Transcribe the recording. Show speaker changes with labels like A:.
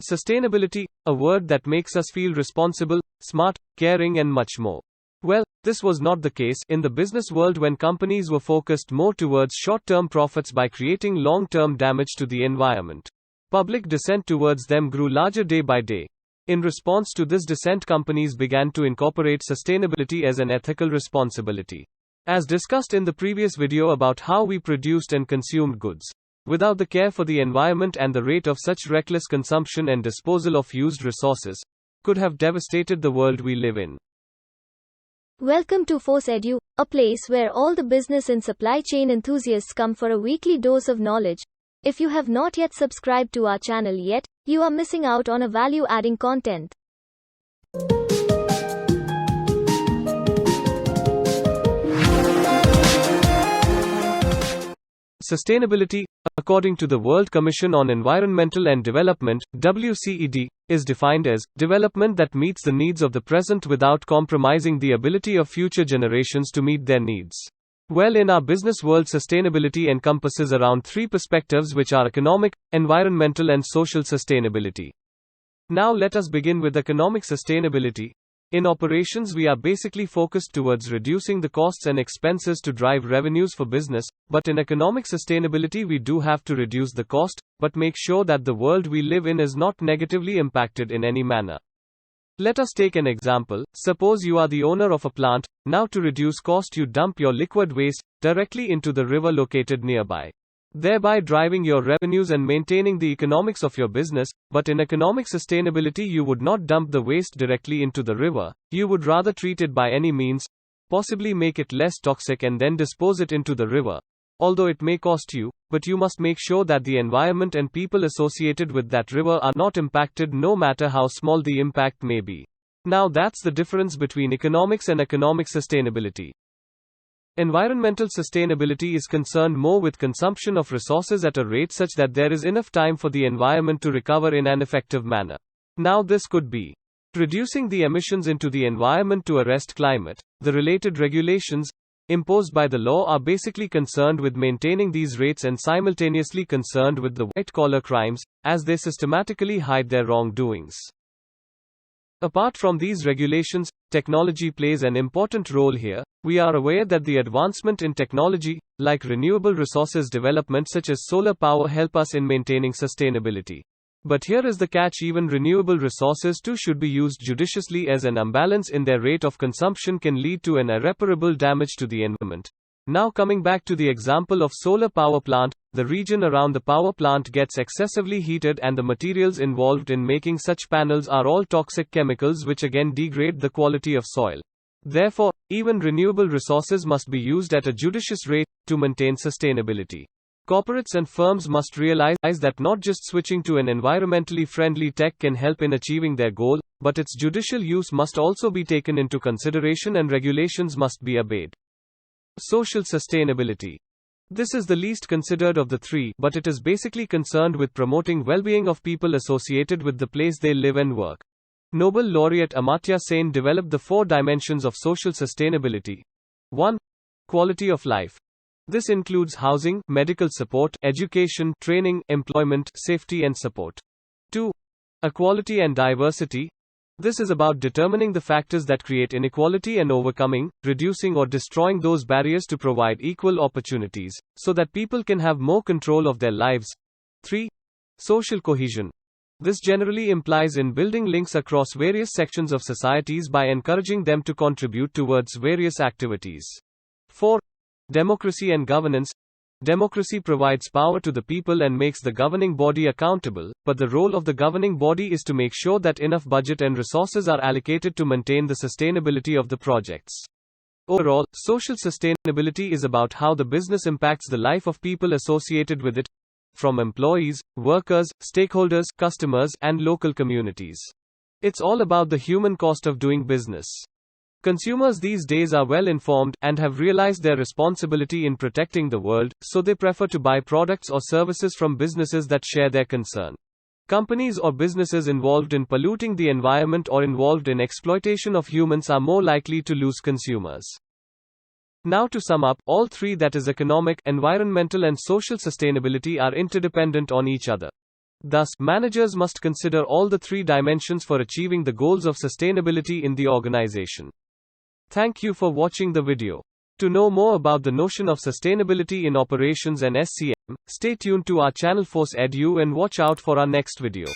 A: Sustainability, a word that makes us feel responsible, smart, caring, and much more. Well, this was not the case in the business world when companies were focused more towards short-term profits by creating long-term damage to the environment. Public dissent towards them grew larger day by day. In response to this dissent, companies began to incorporate sustainability as an ethical responsibility. As discussed in the previous video about how we produced and consumed goods, without the care for the environment, and the rate of such reckless consumption and disposal of used resources could have devastated the world we live in.
B: Welcome to Force Edu, a place where all the business and supply chain enthusiasts come for a weekly dose of knowledge. If you have not yet subscribed to our channel yet, you are missing out on a value-adding content.
A: Sustainability, according to the World Commission on Environmental and Development, WCED, is defined as development that meets the needs of the present without compromising the ability of future generations to meet their needs. Well, in our business world, sustainability encompasses around three perspectives, which are economic, environmental, and social sustainability. Now let us begin with economic sustainability. In operations, we are basically focused towards reducing the costs and expenses to drive revenues for business, but in economic sustainability we do have to reduce the cost, but make sure that the world we live in is not negatively impacted in any manner. Let us take an example. Suppose you are the owner of a plant. Now, to reduce cost, you dump your liquid waste directly into the river located nearby, thereby driving your revenues and maintaining the economics of your business. But in economic sustainability, you would not dump the waste directly into the river. You would rather treat it by any means, possibly make it less toxic, and then dispose it into the river. Although it may cost you, but you must make sure that the environment and people associated with that river are not impacted, no matter how small the impact may be. Now that's the difference between economics and economic sustainability. Environmental sustainability is concerned more with consumption of resources at a rate such that there is enough time for the environment to recover in an effective manner. Now this could be reducing the emissions into the environment to arrest climate. The related regulations imposed by the law are basically concerned with maintaining these rates and simultaneously concerned with the white-collar crimes, as they systematically hide their wrongdoings. Apart from these regulations, technology plays an important role here. We are aware that the advancement in technology, like renewable resources development such as solar power, help us in maintaining sustainability. But here is the catch: even renewable resources too should be used judiciously, as an imbalance in their rate of consumption can lead to an irreparable damage to the environment. Now, coming back to the example of solar power plant, the region around the power plant gets excessively heated, and the materials involved in making such panels are all toxic chemicals which again degrade the quality of soil. Therefore, even renewable resources must be used at a judicious rate to maintain sustainability. Corporates and firms must realize that not just switching to an environmentally friendly tech can help in achieving their goal, but its judicial use must also be taken into consideration and regulations must be obeyed. Social sustainability. This is the least considered of the three, but it is basically concerned with promoting well-being of people associated with the place they live and work. Nobel laureate Amartya Sen developed the 4 dimensions of social sustainability. 1. Quality of life. This includes housing, medical support, education, training, employment, safety, and support. 2. Equality and diversity. This is about determining the factors that create inequality and overcoming, reducing, or destroying those barriers to provide equal opportunities, so that people can have more control of their lives. 3. Social cohesion. This generally implies in building links across various sections of societies by encouraging them to contribute towards various activities. 4. Democracy and governance. Democracy provides power to the people and makes the governing body accountable, but the role of the governing body is to make sure that enough budget and resources are allocated to maintain the sustainability of the projects. Overall, social sustainability is about how the business impacts the life of people associated with it, from employees, workers, stakeholders, customers, and local communities. It's all about the human cost of doing business. Consumers these days are well informed and have realized their responsibility in protecting the world, so they prefer to buy products or services from businesses that share their concern. Companies or businesses involved in polluting the environment or involved in exploitation of humans are more likely to lose consumers. Now, to sum up, all three, that is economic, environmental and social sustainability, are interdependent on each other. Thus, managers must consider all the three dimensions for achieving the goals of sustainability in the organization. Thank you for watching the video. To know more about the notion of sustainability in operations and SCM, stay tuned to our channel Force Edu and watch out for our next video.